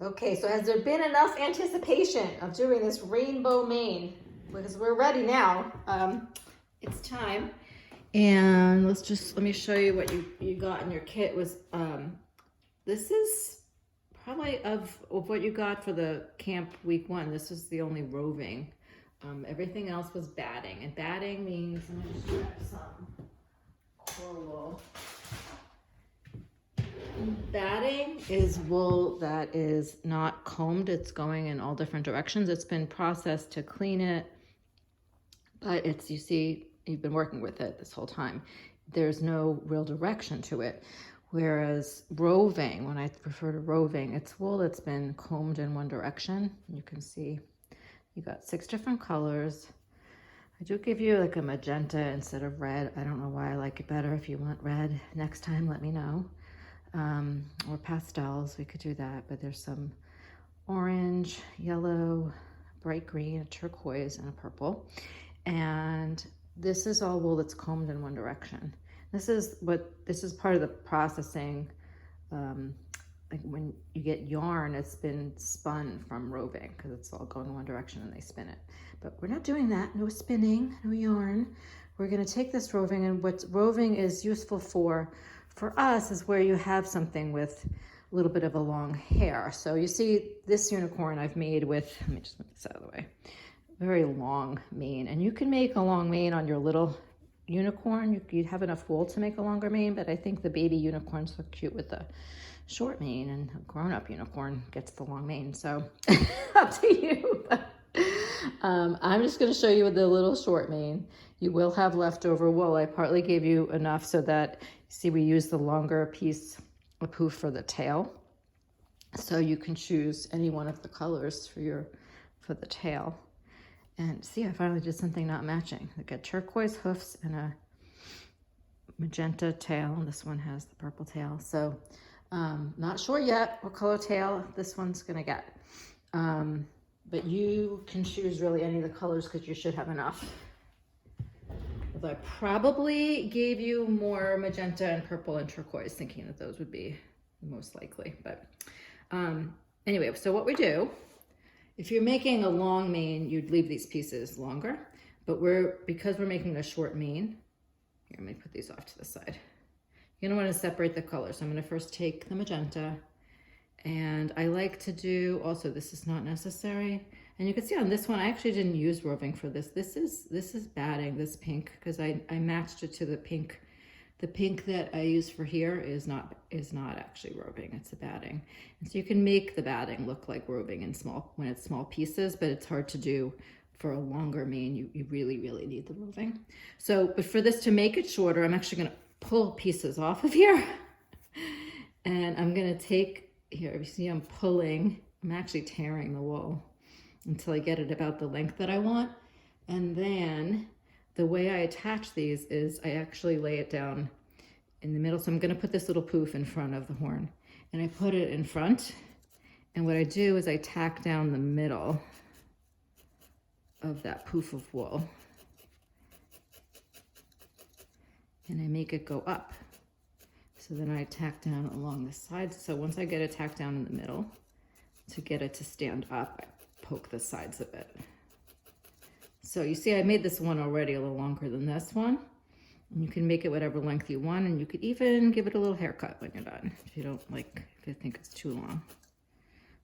Okay, so has there been enough anticipation of doing this rainbow mane? Because we're ready now. It's time. And let me show you what you got in your kit was, this is probably of what you got for the camp week 1. This is the only roving. Everything else was batting, and batting means, let me just grab some coral wool. Batting is wool that is not combed. It's going in all different directions. It's been processed to clean it, but it's, you see, you've been working with it this whole time. There's no real direction to it. Whereas roving, when I refer to roving, it's wool that's been combed in one direction. You can see you got 6 different colors. I do give you like a magenta instead of red. I don't know why I like it better. If you want red next time, let me know. Or pastels, we could do that, but there's some orange, yellow, bright green, a turquoise, and a purple. And this is all wool that's combed in one direction. This is part of the processing. Like when you get yarn, it's been spun from roving because it's all going in one direction and they spin it. But we're not doing that, no spinning, no yarn. We're gonna take this roving, and what roving is useful for us is where you have something with a little bit of a long hair. So you see this unicorn I've made with, let me just move this out of the way, very long mane. And you can make a long mane on your little unicorn. You'd have enough wool to make a longer mane, but I think the baby unicorns look cute with the short mane, and a grown-up unicorn gets the long mane. So up to you. I'm just going to show you with the little short mane. You will have leftover wool. I partly gave you enough so that, see, we use the longer piece of poof for the tail. So you can choose any one of the colors for the tail. And see, I finally did something not matching. I got turquoise hoofs and a magenta tail. This one has the purple tail. So not sure yet what color tail this one's gonna get. But you can choose really any of the colors because you should have enough. Although I probably gave you more magenta and purple and turquoise, thinking that those would be most likely. But anyway, so what we do, if you're making a long mane, you'd leave these pieces longer. But because we're making a short mane, here, let me put these off to the side. You're gonna wanna separate the colors. So I'm gonna first take the magenta, and I like to do, also this is not necessary. And you can see on this one, I actually didn't use roving for this. This is batting, this pink, because I matched it to the pink. The pink that I use for here is not actually roving, it's a batting. And so you can make the batting look like roving when it's small pieces, but it's hard to do for a longer mane. You really, really need the roving. So, but for this to make it shorter, I'm actually gonna pull pieces off of here. And I'm gonna take, here, you see I'm pulling, I'm actually tearing the wool until I get it about the length that I want. And then the way I attach these is I actually lay it down in the middle. So I'm gonna put this little poof in front of the horn, and I put it in front. And what I do is I tack down the middle of that poof of wool, and I make it go up. So then I tack down along the sides. So once I get it tacked down in the middle, to get it to stand up, I poke the sides of it. So you see I made this one already a little longer than this one. And you can make it whatever length you want, and you could even give it a little haircut when you're done, if you think it's too long.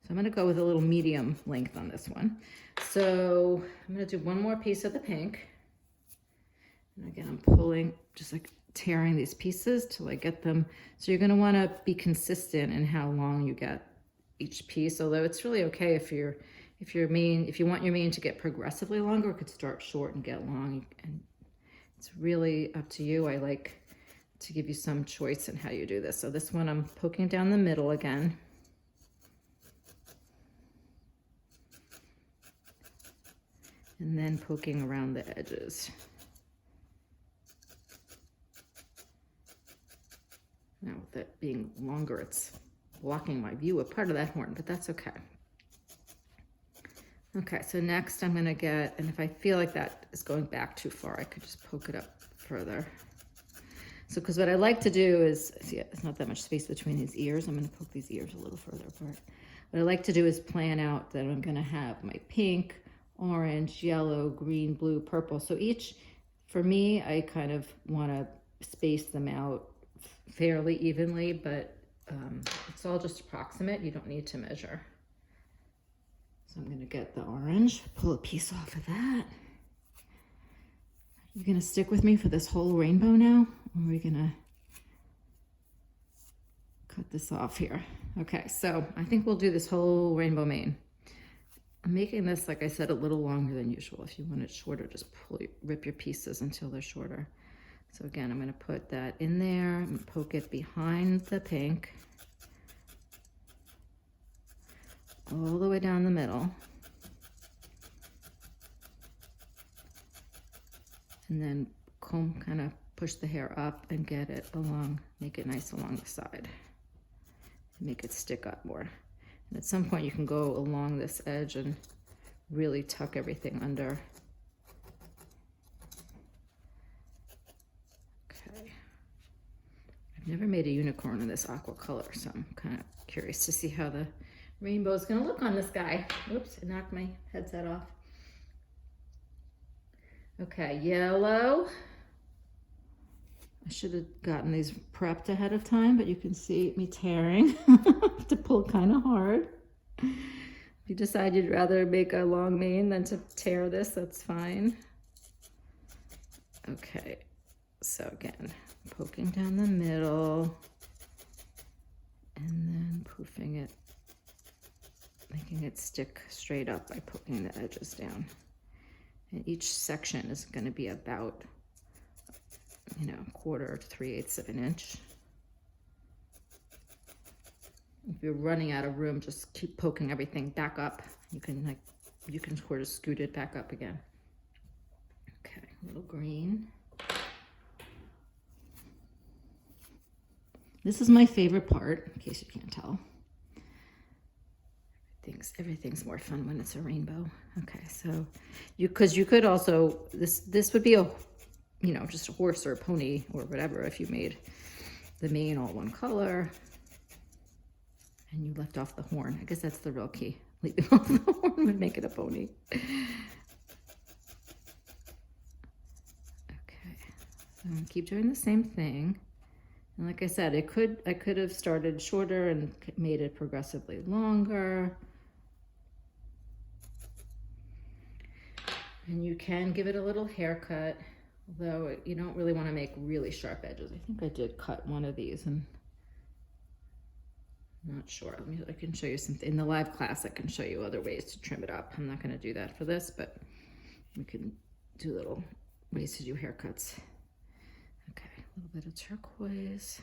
So I'm gonna go with a little medium length on this one. So I'm gonna do one more piece of the pink. And again, I'm pulling, just like tearing these pieces till I get them. So you're gonna wanna be consistent in how long you get each piece, although it's really okay if you want your mane to get progressively longer, it could start short and get long, and it's really up to you. I like to give you some choice in how you do this. So this one I'm poking down the middle again. And then poking around the edges. Now with it being longer, it's blocking my view of part of that horn, but that's okay. Okay, so next I'm gonna get, and if I feel like that is going back too far, I could just poke it up further. So, because what I like to do is, see, it's not that much space between these ears. I'm going to poke these ears a little further apart. What I like to do is plan out that I'm going to have my pink, orange, yellow, green, blue, purple. So each, for me, I kind of want to space them out fairly evenly, but it's all just approximate. You don't need to measure. So I'm going to get the orange, pull a piece off of that. You're going to stick with me for this whole rainbow now? Or are we going to cut this off here? Okay, so I think we'll do this whole rainbow mane. I'm making this, like I said, a little longer than usual. If you want it shorter, just rip your pieces until they're shorter. So again, I'm going to put that in there and poke it behind the pink. All the way down the middle. And then comb, kind of push the hair up and get it along, make it nice along the side. Make it stick up more. And at some point you can go along this edge and really tuck everything under. Okay. I've never made a unicorn in this aqua color, so I'm kind of curious to see how the rainbow is gonna look on this guy. Oops, I knocked my headset off. Okay, yellow. I should have gotten these prepped ahead of time, but you can see me tearing. To pull kind of hard. If you decide you'd rather make a long mane than to tear this, that's fine. Okay, so again, poking down the middle and then poofing it, making it stick straight up by poking the edges down. And each section is going to be about, you know, 1/4 to 3/8 of an inch. If you're running out of room, just keep poking everything back up. You can sort of scoot it back up again. Okay, a little green. This is my favorite part, in case you can't tell. Everything's more fun when it's a rainbow. Okay, so you could also, this would be a, you know, just a horse or a pony or whatever if you made the mane all one color and you left off the horn. I guess that's the real key. Leaving off the horn would make it a pony. Okay, so I'm gonna keep doing the same thing. And like I said, I could have started shorter and made it progressively longer. And you can give it a little haircut, although you don't really want to make really sharp edges. I think I did cut one of these, and I'm not sure. I can show you something. In the live class, I can show you other ways to trim it up. I'm not going to do that for this, but we can do little ways to do haircuts. Okay, a little bit of turquoise.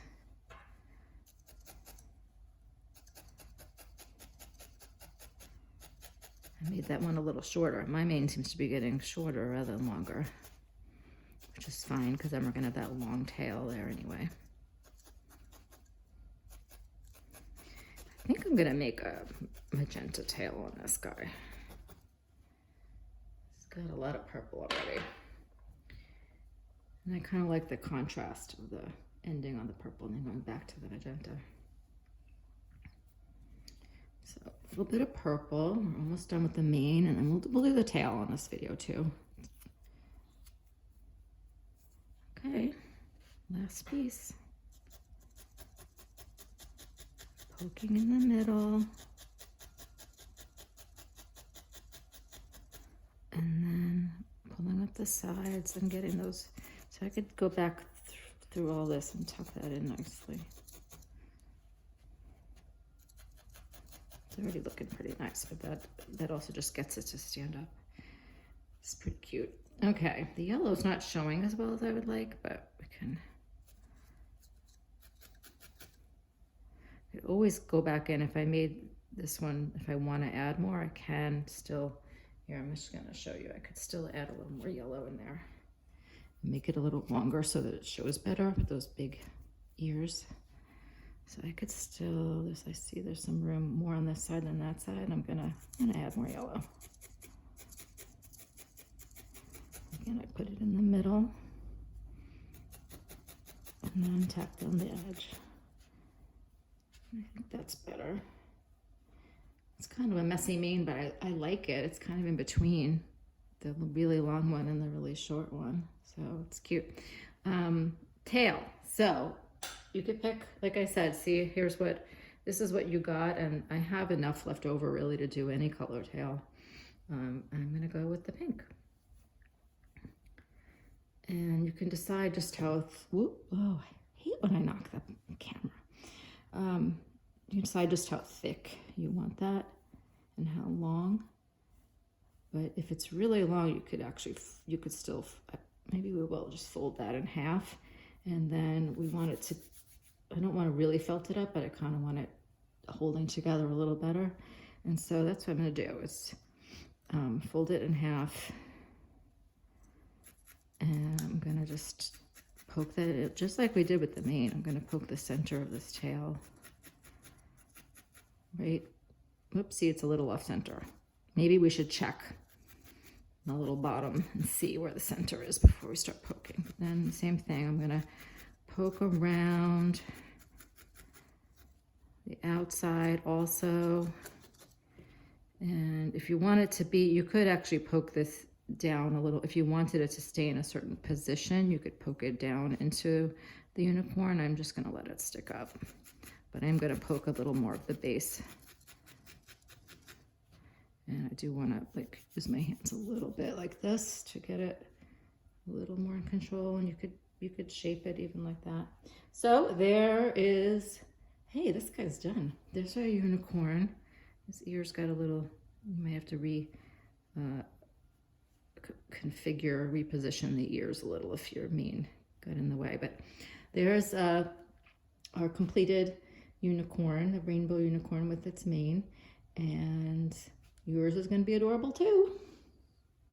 I made that one a little shorter. My mane seems to be getting shorter rather than longer, which is fine because then we're going to have that long tail there anyway. I think I'm going to make a magenta tail on this guy. It's got a lot of purple already. And I kind of like the contrast of the ending on the purple and then going back to the magenta. So a little bit of purple. We're almost done with the mane, and then we'll do the tail on this video too. Okay, last piece. Poking in the middle. And then pulling up the sides and getting those. So I could go back through all this and tuck that in nicely. It's already looking pretty nice, but that also just gets it to stand up. It's pretty cute. Okay, the yellow's not showing as well as I would like, but we can always go back in. If I made this one, if I want to add more, I can still. Here, I'm just going to show you. I could still add a little more yellow in there. Make it a little longer so that it shows better with those big ears. So I could still, I see there's some room more on this side than that side. I'm gonna add more yellow. Again, I put it in the middle. and then tack down the edge. I think that's better. It's kind of a messy mane, but I like it. It's kind of in between the really long one and the really short one. So it's cute. Tail. So you could pick, like I said, see, this is what you got, and I have enough left over really to do any color tail. I'm gonna go with the pink. And you can decide just how, oh, I hate when I knock the camera. You can decide just how thick you want that and how long. But if it's really long, you could still, maybe we will just fold that in half. And then we want it to, I don't want to really felt it up, but I kind of want it holding together a little better. And so that's what I'm going to do is fold it in half. And I'm going to just poke that, just like we did with the mane. I'm going to poke the center of this tail. Right? Oops, see, it's a little off center. Maybe we should check the little bottom and see where the center is before we start poking. But then the same thing, I'm gonna poke around the outside also. And if you want it to be, you could actually poke this down a little. If you wanted it to stay in a certain position, you could poke it down into the unicorn. I'm just gonna let it stick up. But I'm going to poke a little more of the base. And I do want to like use my hands a little bit like this to get it a little more in control. And you could shape it even like that. So there is, hey, this guy's done. There's our unicorn. His ears got a little, you may have to configure, reposition the ears a little if your mane got in the way. But there's our completed unicorn, the rainbow unicorn with its mane, and yours is going to be adorable too.